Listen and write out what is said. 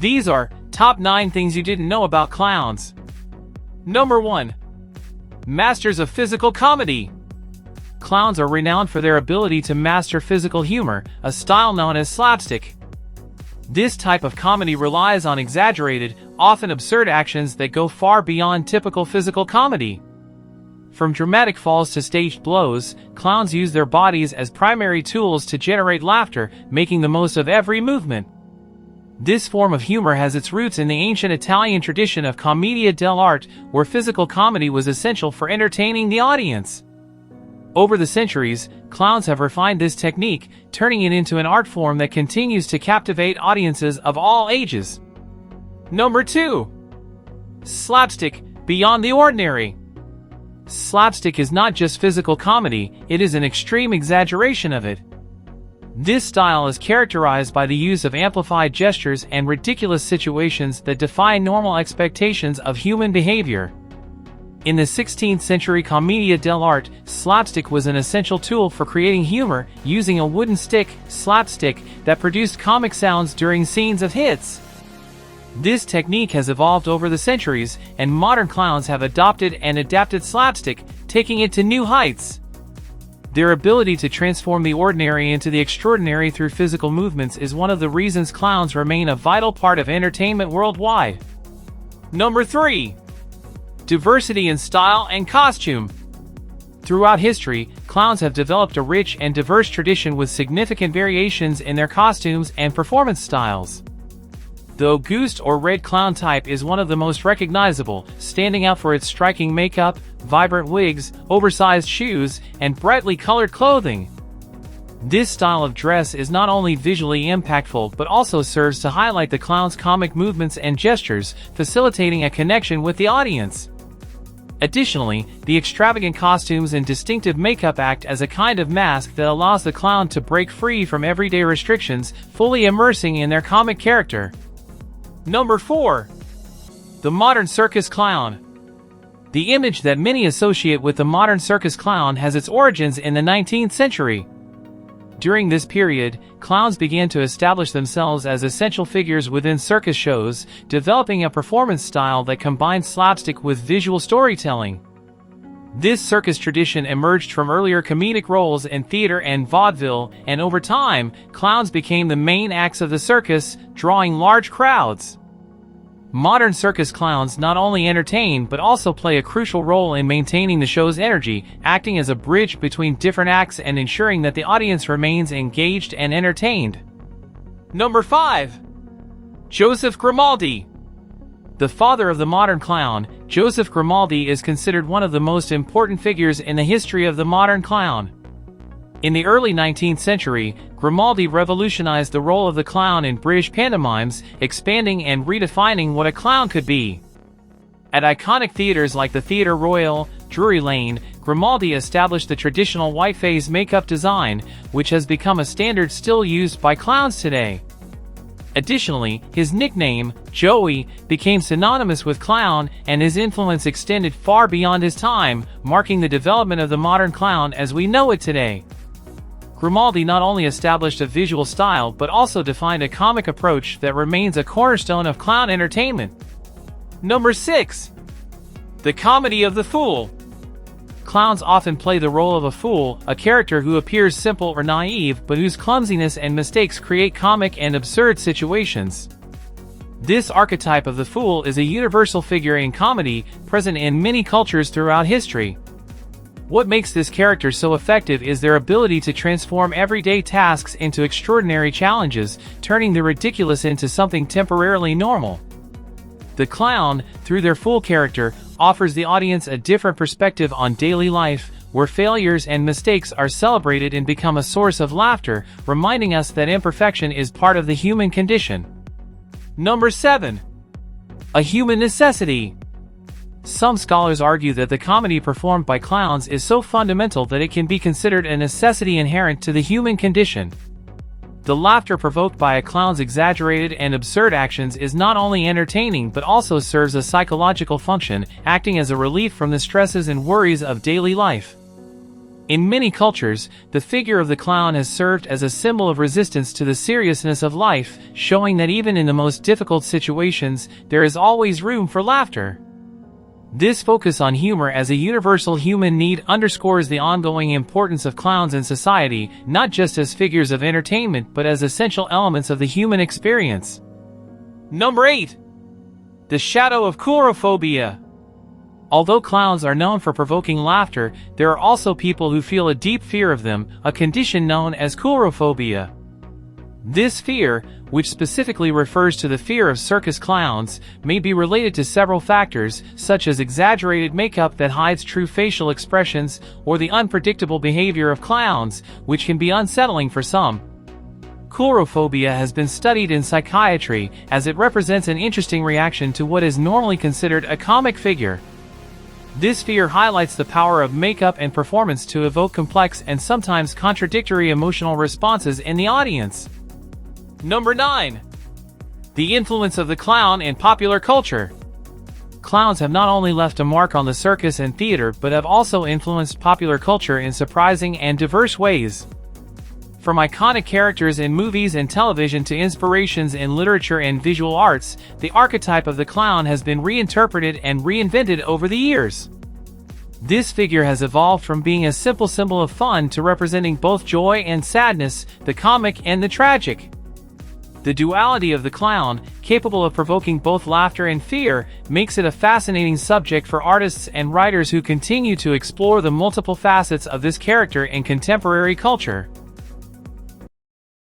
These are top 9 things you didn't know about clowns. Number 1. Masters of physical comedy. Clowns are renowned for their ability to master physical humor, a style known as slapstick. This type of comedy relies on exaggerated, often absurd actions that go far beyond typical physical comedy. From dramatic falls to staged blows, clowns use their bodies as primary tools to generate laughter, making the most of every movement. This form of humor has its roots in the ancient Italian tradition of commedia dell'arte, where physical comedy was essential for entertaining the audience. Over the centuries, clowns have refined this technique, turning it into an art form that continues to captivate audiences of all ages. Number 2. Slapstick, beyond the ordinary. Slapstick is not just physical comedy, it is an extreme exaggeration of it. This style is characterized by the use of amplified gestures and ridiculous situations that defy normal expectations of human behavior. In the 16th century commedia dell'arte, slapstick was an essential tool for creating humor, using a wooden stick, slapstick, that produced comic sounds during scenes of hits. This technique has evolved over the centuries, and modern clowns have adopted and adapted slapstick, taking it to new heights. Their ability to transform the ordinary into the extraordinary through physical movements is one of the reasons clowns remain a vital part of entertainment worldwide. Number 3. Diversity in style and costume. Throughout history, clowns have developed a rich and diverse tradition with significant variations in their costumes and performance styles. The Auguste or red clown type is one of the most recognizable, standing out for its striking makeup, vibrant wigs, oversized shoes, and brightly colored clothing. This style of dress is not only visually impactful but also serves to highlight the clown's comic movements and gestures, facilitating a connection with the audience. Additionally, the extravagant costumes and distinctive makeup act as a kind of mask that allows the clown to break free from everyday restrictions, fully immersing in their comic character. Number 4. The modern circus clown. The image that many associate with the modern circus clown has its origins in the 19th century. During this period, clowns began to establish themselves as essential figures within circus shows, developing a performance style that combined slapstick with visual storytelling. This circus tradition emerged from earlier comedic roles in theater and vaudeville, and over time, clowns became the main acts of the circus, drawing large crowds. Modern circus clowns not only entertain but also play a crucial role in maintaining the show's energy, acting as a bridge between different acts and ensuring that the audience remains engaged and entertained. Number 5. Joseph Grimaldi. The father of the modern clown, Joseph Grimaldi is considered one of the most important figures in the history of the modern clown. In the early 19th century, Grimaldi revolutionized the role of the clown in British pantomimes, expanding and redefining what a clown could be. At iconic theaters like the Theatre Royal, Drury Lane, Grimaldi established the traditional whiteface makeup design, which has become a standard still used by clowns today. Additionally, his nickname, Joey, became synonymous with clown, and his influence extended far beyond his time, marking the development of the modern clown as we know it today. Grimaldi not only established a visual style but also defined a comic approach that remains a cornerstone of clown entertainment. Number 6. The comedy of the fool. Clowns often play the role of a fool, a character who appears simple or naive but whose clumsiness and mistakes create comic and absurd situations. This archetype of the fool is a universal figure in comedy, present in many cultures throughout history. What makes this character so effective is their ability to transform everyday tasks into extraordinary challenges, turning the ridiculous into something temporarily normal. The clown, through their fool character, offers the audience a different perspective on daily life, where failures and mistakes are celebrated and become a source of laughter, reminding us that imperfection is part of the human condition. Number 7. A human necessity. Some scholars argue that the comedy performed by clowns is so fundamental that it can be considered a necessity inherent to the human condition. The laughter provoked by a clown's exaggerated and absurd actions is not only entertaining but also serves a psychological function, acting as a relief from the stresses and worries of daily life. In many cultures, the figure of the clown has served as a symbol of resistance to the seriousness of life, showing that even in the most difficult situations, there is always room for laughter. This focus on humor as a universal human need underscores the ongoing importance of clowns in society, not just as figures of entertainment but as essential elements of the human experience. Number 8. The shadow of coulrophobia. Although clowns are known for provoking laughter, there are also people who feel a deep fear of them, a condition known as coulrophobia. This fear, which specifically refers to the fear of circus clowns, may be related to several factors, such as exaggerated makeup that hides true facial expressions, or the unpredictable behavior of clowns, which can be unsettling for some. Coulrophobia has been studied in psychiatry, as it represents an interesting reaction to what is normally considered a comic figure. This fear highlights the power of makeup and performance to evoke complex and sometimes contradictory emotional responses in the audience. Number 9. The influence of the clown in popular culture. Clowns have not only left a mark on the circus and theater but have also influenced popular culture in surprising and diverse ways. From iconic characters in movies and television to inspirations in literature and visual arts, the archetype of the clown has been reinterpreted and reinvented over the years. This figure has evolved from being a simple symbol of fun to representing both joy and sadness, the comic and the tragic. The duality of the clown, capable of provoking both laughter and fear, makes it a fascinating subject for artists and writers who continue to explore the multiple facets of this character in contemporary culture.